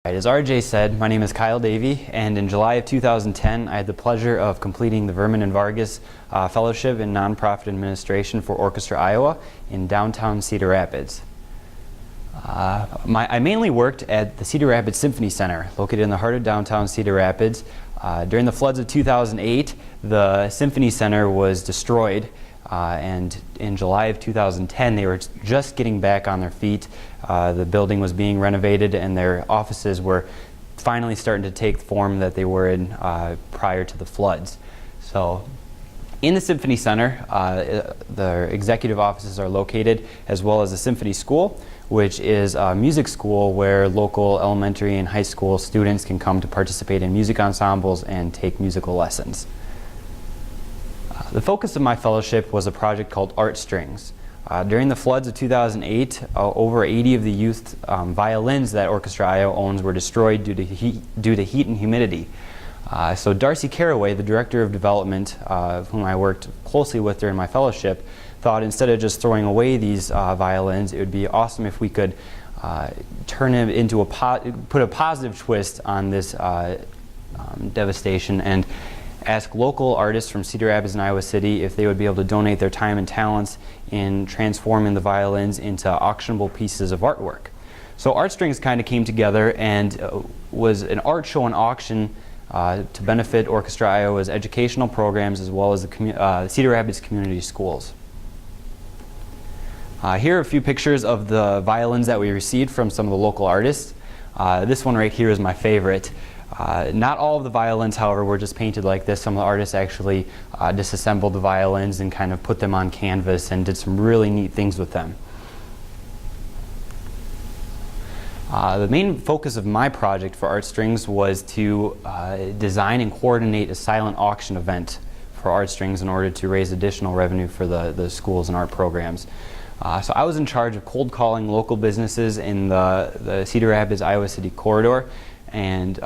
As RJ said, my name is Kyle Davy, and in July of 2010, I had the pleasure of completing the Vermund and Vargas Fellowship in Nonprofit Administration for Orchestra, Iowa in downtown Cedar Rapids. I mainly worked at the Cedar Rapids Symphony Center, located in the heart of downtown Cedar Rapids. During the floods of 2008, the Symphony Center was destroyed, and in July of 2010, they were just getting back on their feet. The building was being renovated, and their offices were finally starting to take the form that they were in prior to the floods. So, in the Symphony Center, the executive offices are located, as well as the Symphony School, which is a music school where local elementary and high school students can come to participate in music ensembles and take musical lessons. The focus of my fellowship was a project called Art Strings. During the floods of 2008, over 80 of the youth violins that Orchestra, Iowa owns were destroyed due to heat and humidity. So Darcy Caraway, the Director of Development, whom I worked closely with during my fellowship, thought instead of just throwing away these violins, it would be awesome if we could turn it into put a positive twist on this devastation and ask local artists from Cedar Rapids and Iowa City if they would be able to donate their time and talents in transforming the violins into auctionable pieces of artwork. So Art Strings kind of came together and was an art show and auction to benefit Orchestra Iowa's educational programs as well as the Cedar Rapids community schools. Here are a few pictures of the violins that we received from some of the local artists. This one right here is my favorite. Not all of the violins, however, were just painted like this. Some of the artists actually disassembled the violins and kind of put them on canvas and did some really neat things with them. The main focus of my project for Art Strings was to design and coordinate a silent auction event for Art Strings in order to raise additional revenue for the schools and art programs. So I was in charge of cold calling local businesses in the Cedar Rapids, Iowa City corridor and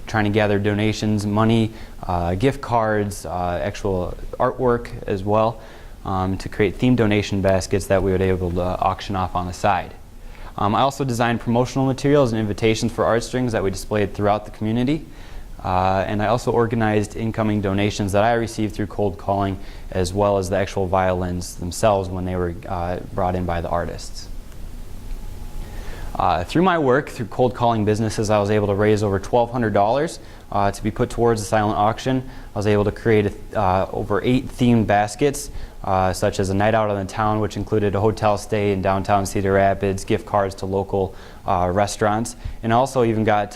trying to gather donations, money, gift cards, actual artwork as well, to create themed donation baskets that we would be able to auction off on the side. I also designed promotional materials and invitations for Art Strings that we displayed throughout the community. And I also organized incoming donations that I received through cold calling, as well as the actual violins themselves when they were brought in by the artists. Through my work, through cold calling businesses, I was able to raise over $1,200 to be put towards the silent auction. I was able to create over 8 themed baskets, such as a night out on the town, which included a hotel stay in downtown Cedar Rapids, gift cards to local restaurants, and also even got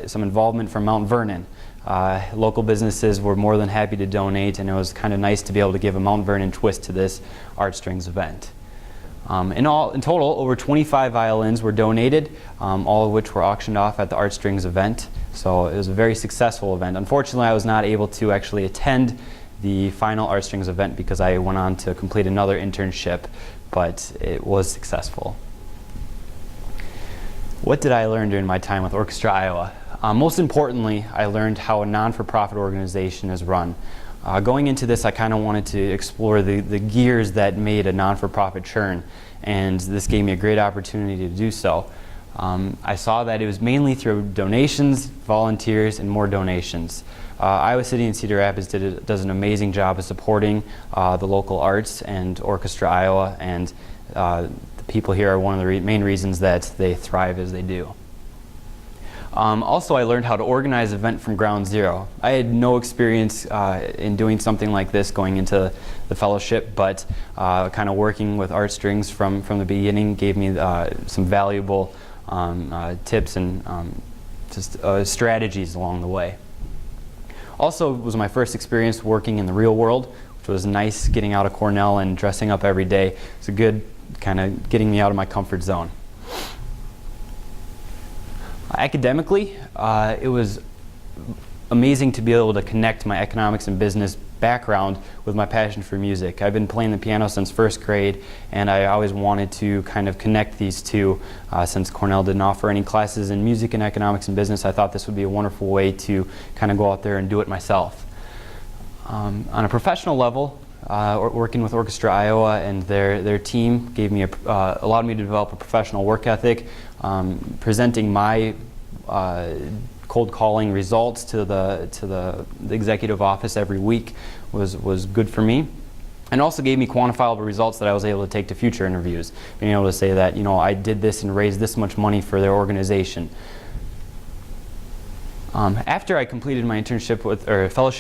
some involvement from Mount Vernon. Local businesses were more than happy to donate, and it was kind of nice to be able to give a Mount Vernon twist to this Art Strings event. In total, over 25 violins were donated, all of which were auctioned off at the Art Strings event. So it was a very successful event. Unfortunately, I was not able to actually attend the final Art Strings event because I went on to complete another internship, but it was successful. What did I learn during my time with Orchestra, Iowa? Most importantly, I learned how a non-for-profit organization is run. Going into this, I kind of wanted to explore the gears that made a non-for-profit churn, and this gave me a great opportunity to do so. I saw that it was mainly through donations, volunteers, and more donations. Iowa City and Cedar Rapids does an amazing job of supporting the local arts and Orchestra, Iowa, and the people here are one of the main reasons that they thrive as they do. Also, I learned how to organize an event from ground zero. I had no experience in doing something like this going into the fellowship, but kind of working with Art Strings from the beginning gave me some valuable tips and just strategies along the way. Also, it was my first experience working in the real world, which was nice, getting out of Cornell and dressing up every day. It's a good kind of getting me out of my comfort zone. Academically, it was amazing to be able to connect my economics and business background with my passion for music. I've been playing the piano since first grade, and I always wanted to kind of connect these two. Since Cornell didn't offer any classes in music and economics and business, I thought this would be a wonderful way to kind of go out there and do it myself. On a professional level, working with Orchestra Iowa and their team allowed me to develop a professional work ethic, presenting my cold calling results to the executive office every week was good for me. And also gave me quantifiable results that I was able to take to future interviews. Being able to say that, I did this and raised this much money for their organization. After I completed my fellowship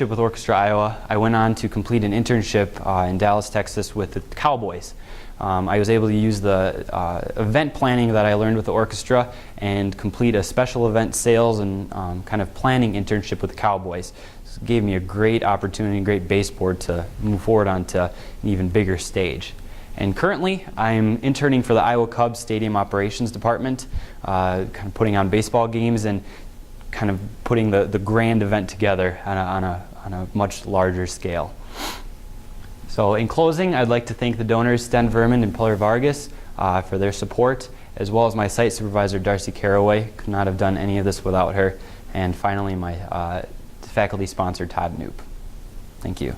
with Orchestra Iowa, I went on to complete an internship in Dallas, Texas with the Cowboys. I was able to use the event planning that I learned with the orchestra and complete a special event sales and kind of planning internship with the Cowboys. This gave me a great opportunity, a great baseboard to move forward onto an even bigger stage. And currently, I'm interning for the Iowa Cubs Stadium Operations Department, kind of putting on baseball games and kind of putting the grand event together on a much larger scale. So in closing, I'd like to thank the donors Sten Vermund and Pillar Vargas for their support, as well as my site supervisor Darcy Caraway. Could not have done any of this without her. And finally, my faculty sponsor Todd Knoop. Thank you.